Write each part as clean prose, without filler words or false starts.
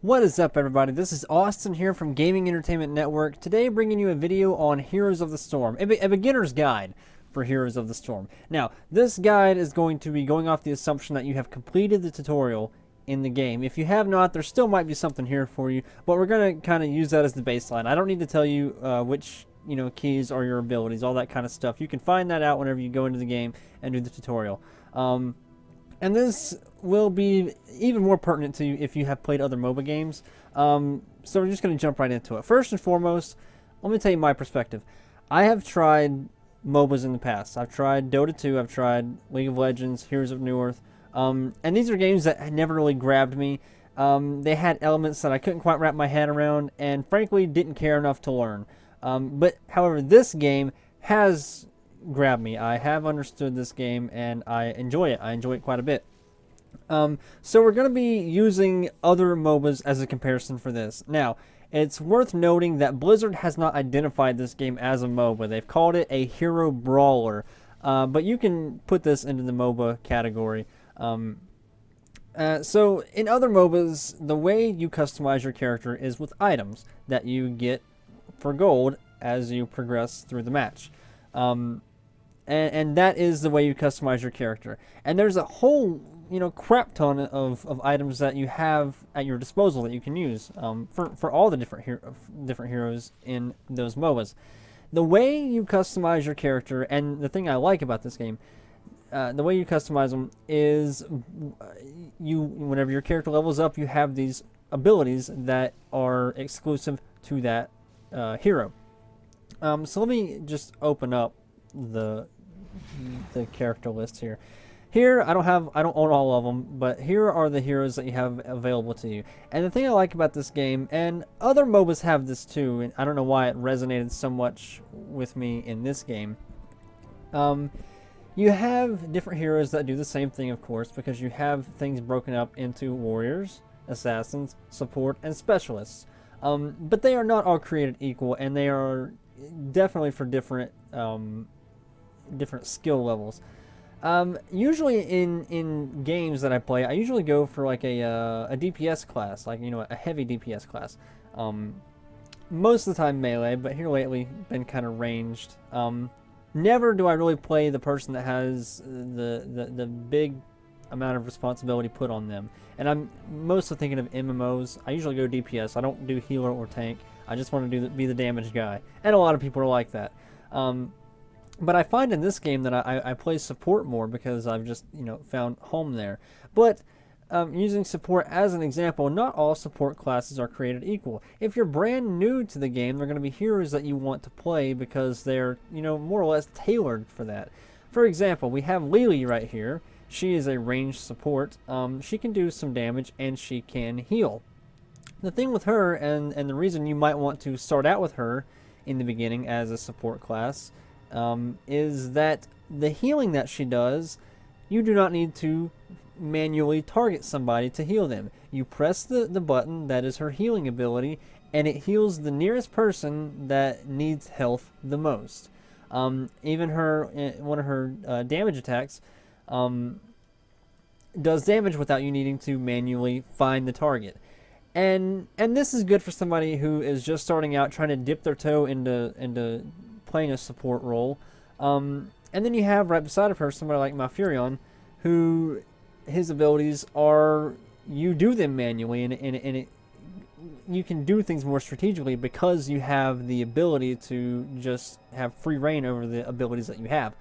What is up, everybody? This is Austin here from Gaming Entertainment Network. Today bringing you a video on Heroes of the Storm, a beginner's guide for Heroes of the Storm. Now, this guide is going to be going off the assumption that you have completed the tutorial in the game. If you have not, there still might be something here for you, but we're going to kind of use that as the baseline. I don't need to tell you which keys are your abilities, all that kind of stuff. You can find that out whenever you go into the game and do the tutorial. And this will be even more pertinent to you if you have played other MOBA games. So we're just going to jump right into it. First and foremost, let me tell you my perspective. I have tried MOBAs in the past. I've tried Dota 2, I've tried League of Legends, Heroes of New Earth. And these are games that never really grabbed me. They had elements that I couldn't quite wrap my head around and frankly didn't care enough to learn. But however, this game has grabbed me. I have understood this game and I enjoy it. I enjoy it quite a bit. So we're going to be using other MOBAs as a comparison for this. Now, it's worth noting that Blizzard has not identified this game as a MOBA. They've called it a Hero Brawler, but you can put this into the MOBA category. So in other MOBAs, the way you customize your character is with items that you get for gold as you progress through the match. And that is the way you customize your character. And there's a whole, crap ton of items that you have at your disposal that you can use for all the different heroes in those MOBAs. The way you customize your character, and the thing I like about this game, the way you customize them is whenever your character levels up, you have these abilities that are exclusive to that hero. So let me just open up the character list here. Here I don't own all of them, but here are the heroes that you have available to you. And the thing I like about this game, and other MOBAs have this too, and I don't know why it resonated so much with me in this game. You have different heroes that do the same thing, of course, because you have things broken up into warriors, assassins, support, and specialists. But they are not all created equal, and they are definitely for different skill levels. Usually in games that I play, I usually go for like a DPS class, like a heavy DPS class. Most of the time melee, but here lately been kind of ranged. Never do I really play the person that has the big amount of responsibility put on them. And I'm mostly thinking of MMOs. I usually go DPS. I don't do healer or tank. I just want to be the damage guy. And a lot of people are like that. But I find in this game that I play support more because I've just found home there. But using support as an example, not all support classes are created equal. If you're brand new to the game, they're going to be heroes that you want to play because they're more or less tailored for that. For example, we have Lily right here. She is a ranged support. She can do some damage and she can heal. The thing with her, and the reason you might want to start out with her in the beginning as a support class, is that the healing that she does, you do not need to manually target somebody to heal them. You press the button that is her healing ability, and it heals the nearest person that needs health the most. Even one of her damage attacks does damage without you needing to manually find the target. And this is good for somebody who is just starting out trying to dip their toe into playing a support role. And then you have right beside of her somebody like Malfurion, who his abilities are you do them manually, and you can do things more strategically because you have the ability to just have free reign over the abilities that you have.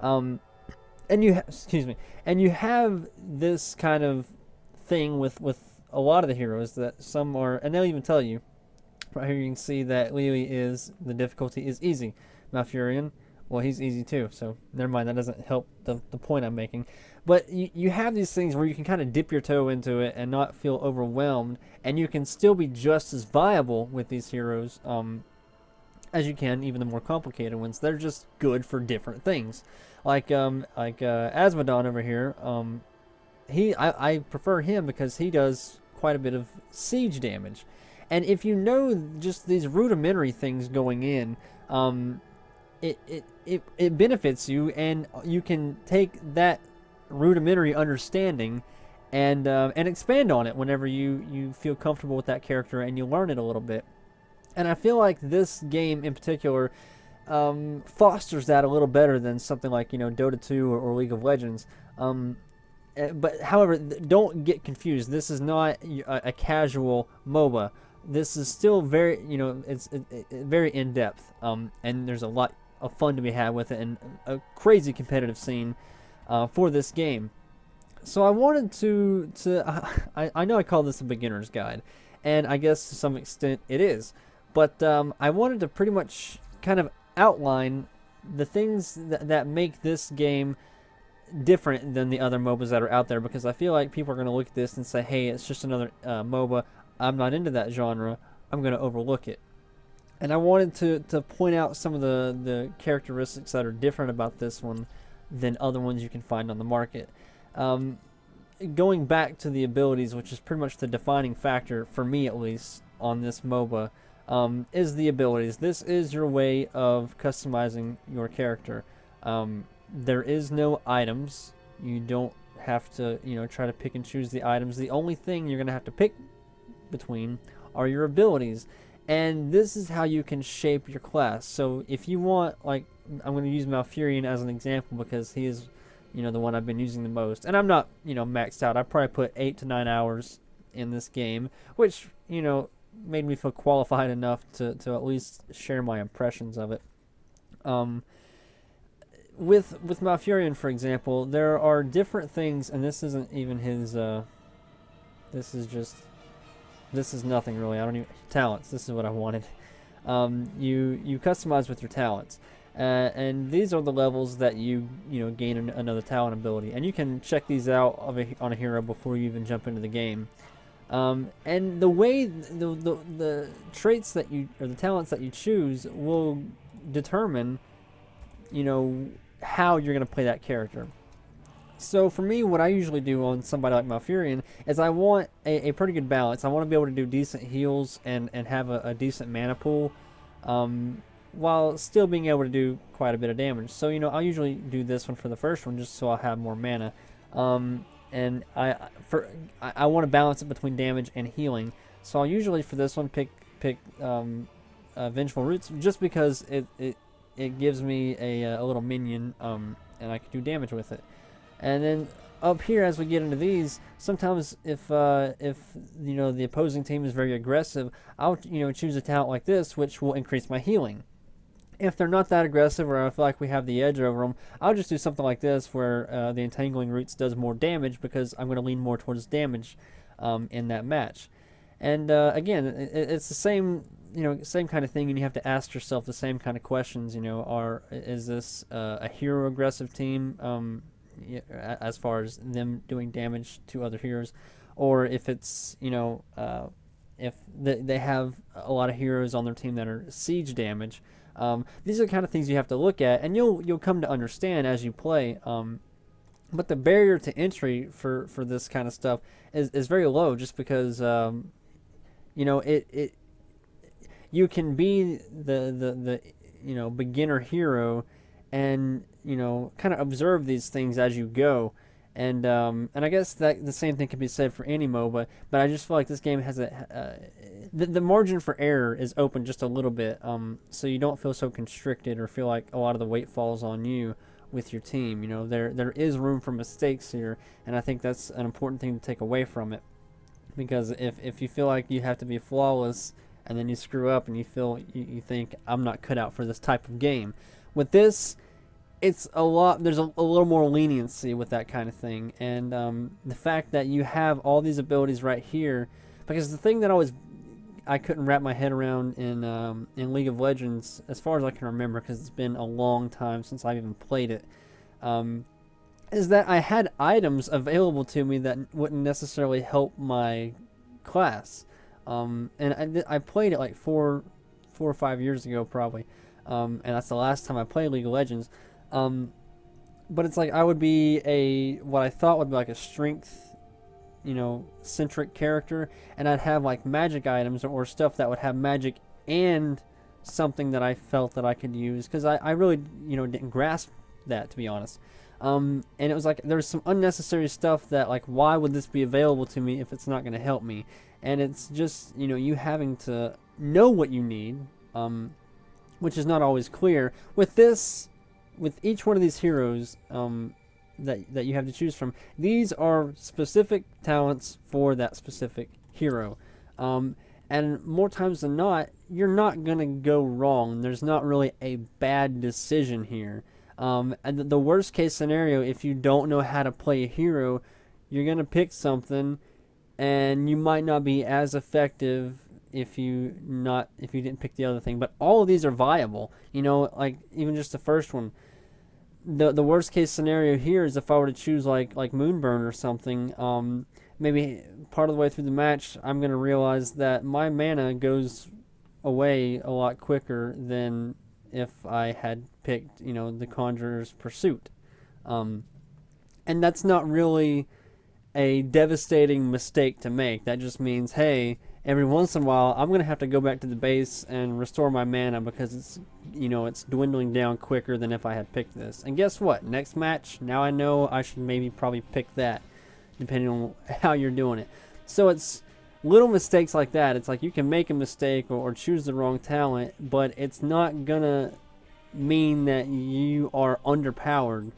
And you have this kind of thing with a lot of the heroes that some are, and they'll even tell you right here. You can see that Lily the difficulty is easy. Malfurion, well, he's easy too, so never mind, that doesn't help the point I'm making. But you have these things where you can kind of dip your toe into it and not feel overwhelmed, and you can still be just as viable with these heroes as you can even the more complicated ones. They're just good for different things. Like Asmodon over here, I prefer him because he does quite a bit of siege damage. And if you know just these rudimentary things going in, it benefits you, and you can take that rudimentary understanding and expand on it whenever you feel comfortable with that character and you learn it a little bit. And I feel like this game in particular fosters that a little better than something like Dota 2 or League of Legends. But however, don't get confused. This is not a casual MOBA. This is still very it's very in depth. And there's a lot of fun to be had with it, and a crazy competitive scene for this game. So I wanted I know I call this a beginner's guide, and I guess to some extent it is, but I wanted to pretty much kind of outline the things that make this game different than the other MOBAs that are out there, because I feel like people are going to look at this and say, hey, it's just another MOBA. I'm not into that genre. I'm going to overlook it. And I wanted to point out some of the characteristics that are different about this one than other ones you can find on the market. Going back to the abilities, which is pretty much the defining factor, for me at least, on this MOBA, is the abilities. This is your way of customizing your character. There is no items. You don't have to, try to pick and choose the items. The only thing you're going to have to pick between are your abilities. And this is how you can shape your class. So if you want, like, I'm going to use Malfurion as an example because he is, the one I've been using the most. And I'm not, maxed out. I probably put 8 to 9 hours in this game, which, made me feel qualified enough to at least share my impressions of it. With Malfurion, for example, there are different things, and this isn't even his, this is nothing really. I don't even, talents, this is what I wanted. You customize with your talents. And these are the levels that you gain another talent ability, and you can check these out on a hero before you even jump into the game. And the way the traits that or the talents that you choose will determine how you're going to play that character. So for me, what I usually do on somebody like Malfurion is I want a pretty good balance. I want to be able to do decent heals and have a decent mana pool, while still being able to do quite a bit of damage. So I'll usually do this one for the first one just so I'll have more mana. And I want to balance it between damage and healing. So I'll usually for this one pick Vengeful Roots, just because it gives me a little minion, and I can do damage with it. And then up here, as we get into these, sometimes if the opposing team is very aggressive, I'll choose a talent like this, which will increase my healing. If they're not that aggressive, or I feel like we have the edge over them, I'll just do something like this, where the Entangling Roots does more damage, because I'm going to lean more towards damage in that match. And again, it's the same same kind of thing, and you have to ask yourself the same kind of questions. Is this a hero aggressive team, as far as them doing damage to other heroes, or if it's if they have a lot of heroes on their team that are siege damage. These are the kind of things you have to look at, and you'll come to understand as you play. But the barrier to entry for this kind of stuff is very low, just because you can be the beginner hero, and kind of observe these things as you go. And I guess that the same thing can be said for any MOBA, but I just feel like this game has the margin for error is open just a little bit, so you don't feel so constricted or feel like a lot of the weight falls on you with your team. There is room for mistakes here, and I think that's an important thing to take away from it, because if you feel like you have to be flawless and then you screw up and you think I'm not cut out for this type of game, with this, there's a little more leniency with that kind of thing. And the fact that you have all these abilities right here, because the thing that I couldn't wrap my head around in League of Legends, as far as I can remember, because it's been a long time since I've even played it, is that I had items available to me that wouldn't necessarily help my class. And I played it like four or 5 years ago probably, and that's the last time I played League of Legends. But it's like I would be what I thought would be like a strength, centric character, and I'd have like magic items or stuff that would have magic and something that I felt that I could use, because I really, didn't grasp that, to be honest. And it was like there's some unnecessary stuff that, like, why would this be available to me if it's not going to help me? And it's just, you know, you having to know what you need, which is not always clear. With this, with each one of these heroes that you have to choose from, these are specific talents for that specific hero. And more times than not, you're not going to go wrong. There's not really a bad decision here. And the worst case scenario, if you don't know how to play a hero, you're going to pick something and you might not be as effective if you didn't pick the other thing. But all of these are viable. You know, like even just the first one. The worst case scenario here is if I were to choose like Moonburn or something, maybe part of the way through the match I'm going to realize that my mana goes away a lot quicker than if I had picked, you know, the Conjurer's Pursuit. And that's not really a devastating mistake to make. That just means, hey, every once in a while I'm going to have to go back to the base and restore my mana because it's, you know, it's dwindling down quicker than if I had picked this. And guess what? Next match, now I know I should probably pick that, depending on how you're doing it. So it's little mistakes like that. It's like you can make a mistake or choose the wrong talent, but it's not gonna mean that you are underpowered.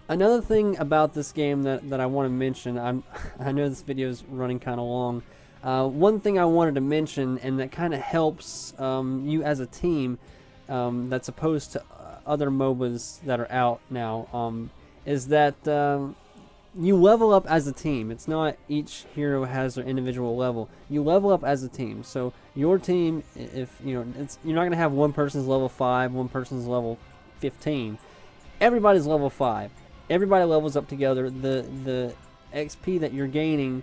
Another thing about this game that I want to mention, I know this video is running kind of long. One thing I wanted to mention, and that kind of helps you as a team, that's opposed to other MOBAs that are out now, is that you level up as a team. It's not each hero has their individual level. You level up as a team. So your team, if you know, you're not gonna have one person's level 5, one person's level 15. Everybody's level 5. Everybody levels up together. The XP that you're gaining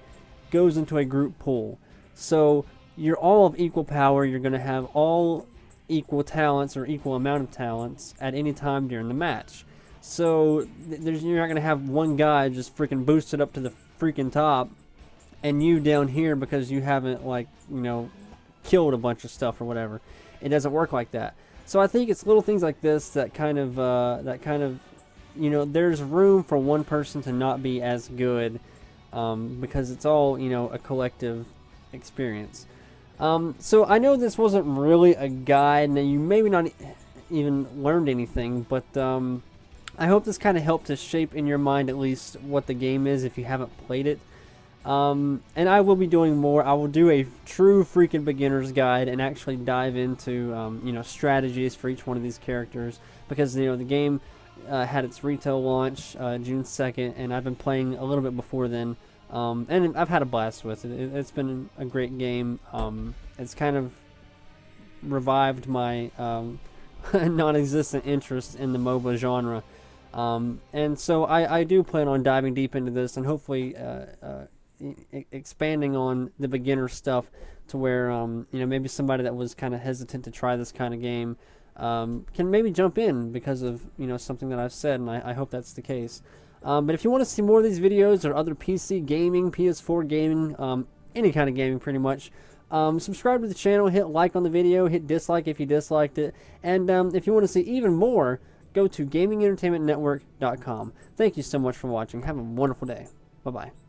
goes into a group pool. So you're all of equal power. You're gonna have all equal talents or equal amount of talents at any time during the match. So you're not going to have one guy just freaking boosted up to the freaking top and you down here because you haven't, like, you know, killed a bunch of stuff or whatever. It doesn't work like that. So I think it's little things like this that kind of, you know, there's room for one person to not be as good because it's all, you know, a collective experience. So I know this wasn't really a guide and you maybe not even learned anything, but I hope this kind of helped to shape in your mind at least what the game is if you haven't played it. And I will be doing more. I will do a true freaking beginner's guide and actually dive into you know, strategies for each one of these characters, because, you know, the game had its retail launch June 2nd, and I've been playing a little bit before then, and I've had a blast with it. It's been a great game. It's kind of revived my non-existent interest in the MOBA genre. And so I do plan on diving deep into this and hopefully expanding on the beginner stuff to where, you know, maybe somebody that was kind of hesitant to try this kind of game can maybe jump in because of, you know, something that I've said, and I hope that's the case. But if you want to see more of these videos or other PC gaming, PS4 gaming, any kind of gaming pretty much, subscribe to the channel, hit like on the video, hit dislike if you disliked it, and if you want to see even more, go to gamingentertainmentnetwork.com. Thank you so much for watching. Have a wonderful day. Bye-bye.